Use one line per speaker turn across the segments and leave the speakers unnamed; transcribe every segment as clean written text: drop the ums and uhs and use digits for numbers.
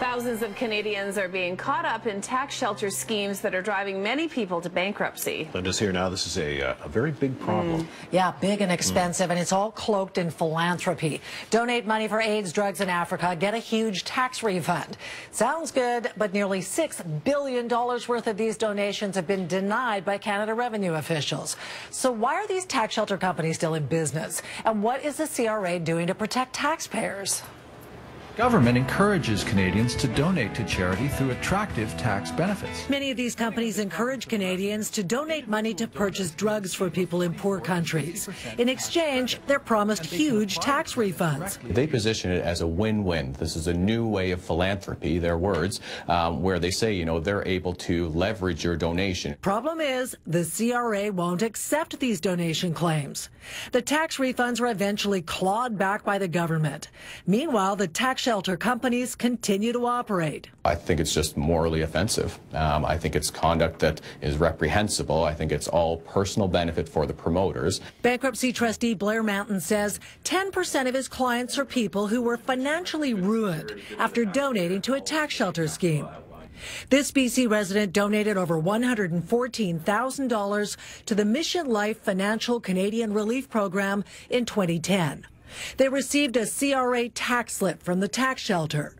Thousands of Canadians are being caught up in tax shelter schemes that are driving many people to bankruptcy.
Lynda's here now. This is a very big problem.
Yeah, big and expensive, and it's all cloaked in philanthropy. Donate money for AIDS, drugs in Africa, get a huge tax refund. Sounds good, but nearly $6 billion worth of these donations have been denied by Canada revenue officials. So why are these tax shelter companies still in business? And what is the CRA doing to protect taxpayers?
Government encourages Canadians to donate to charity through attractive tax benefits.
Many of these companies encourage Canadians to donate money to purchase drugs for people in poor countries. In exchange, they're promised huge tax refunds.
They position it as a win-win. This is a new way of philanthropy, their words, where they say, you know, they're able to leverage your donation.
Problem is, the CRA won't accept these donation claims. The tax refunds are eventually clawed back by the government. Meanwhile, the tax shelter companies continue to operate.
I think it's just morally offensive. I think it's conduct that is reprehensible. I think it's all personal benefit for the promoters.
Bankruptcy trustee Blair Mantin says 10% of his clients are people who were financially ruined after donating to a tax shelter scheme. This BC resident donated over $114,000 to the Mission Life Financial Canadian Relief Program in 2010. They received a CRA tax slip from the tax shelter.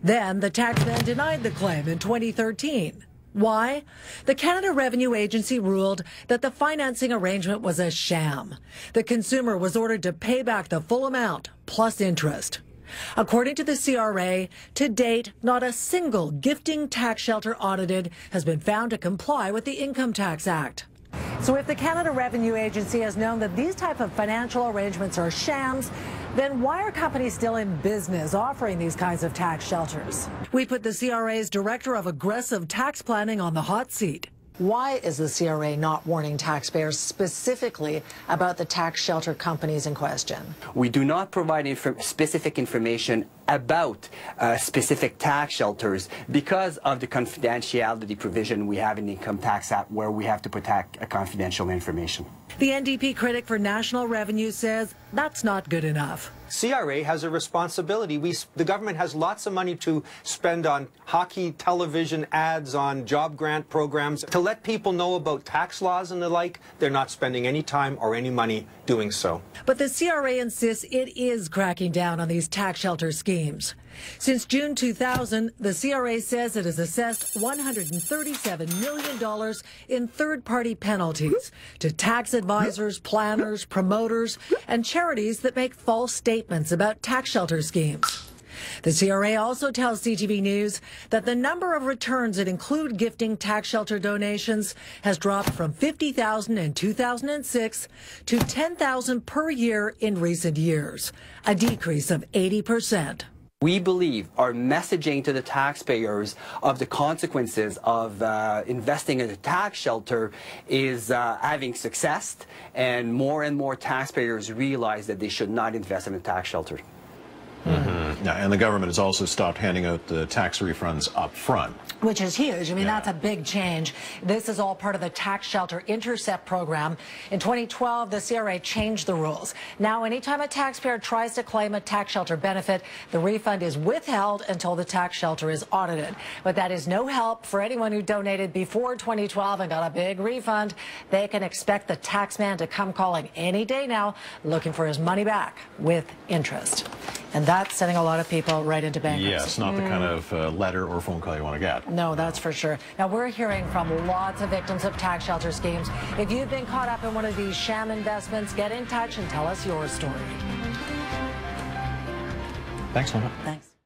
Then the taxman denied the claim in 2013. Why? The Canada Revenue Agency ruled that the financing arrangement was a sham. The consumer was ordered to pay back the full amount, plus interest. According to the CRA, to date, not a single gifting tax shelter audited has been found to comply with the Income Tax Act. So if the Canada Revenue Agency has known that these type of financial arrangements are shams, then why are companies still in business offering these kinds of tax shelters? We put the CRA's Director of Aggressive Tax Planning on the hot seat. Why is the CRA not warning taxpayers specifically about the tax shelter companies in question?
We do not provide specific information about specific tax shelters because of the confidentiality provision we have in the Income Tax Act, where we have to protect confidential information.
The NDP critic for national revenue says that's not good enough.
CRA has a responsibility. The government has lots of money to spend on hockey television ads, on job grant programs. To let people know about tax laws and the like, they're not spending any time or any money doing so.
But the CRA insists it is cracking down on these tax shelter schemes. Since June 2000, the CRA says it has assessed $137 million in third-party penalties to tax advisors, planners, promoters, and charities that make false statements about tax shelter schemes. The CRA also tells CTV News that the number of returns that include gifting tax shelter donations has dropped from 50,000 in 2006 to 10,000 per year in recent years, a decrease of 80%.
We believe our messaging to the taxpayers of the consequences of investing in a tax shelter is having success, and more taxpayers realize that they should not invest in a tax shelter.
Yeah, and the government has also stopped handing out the tax refunds up front.
Which is huge. I mean, that's a big change. This is all part of the Tax Shelter Intercept program. In 2012, the CRA changed the rules. Now, anytime a taxpayer tries to claim a tax shelter benefit, the refund is withheld until the tax shelter is audited. But that is no help for anyone who donated before 2012 and got a big refund. They can expect the taxman to come calling any day now, looking for his money back with interest. And that's sending a lot of people right into bankruptcy.
Yes, not the kind of letter or phone call you want to get.
No, that's for sure. Now, we're hearing from lots of victims of tax shelter schemes. If you've been caught up in one of these sham investments, get in touch and tell us your story.
Thanks, Lynda.
Thanks.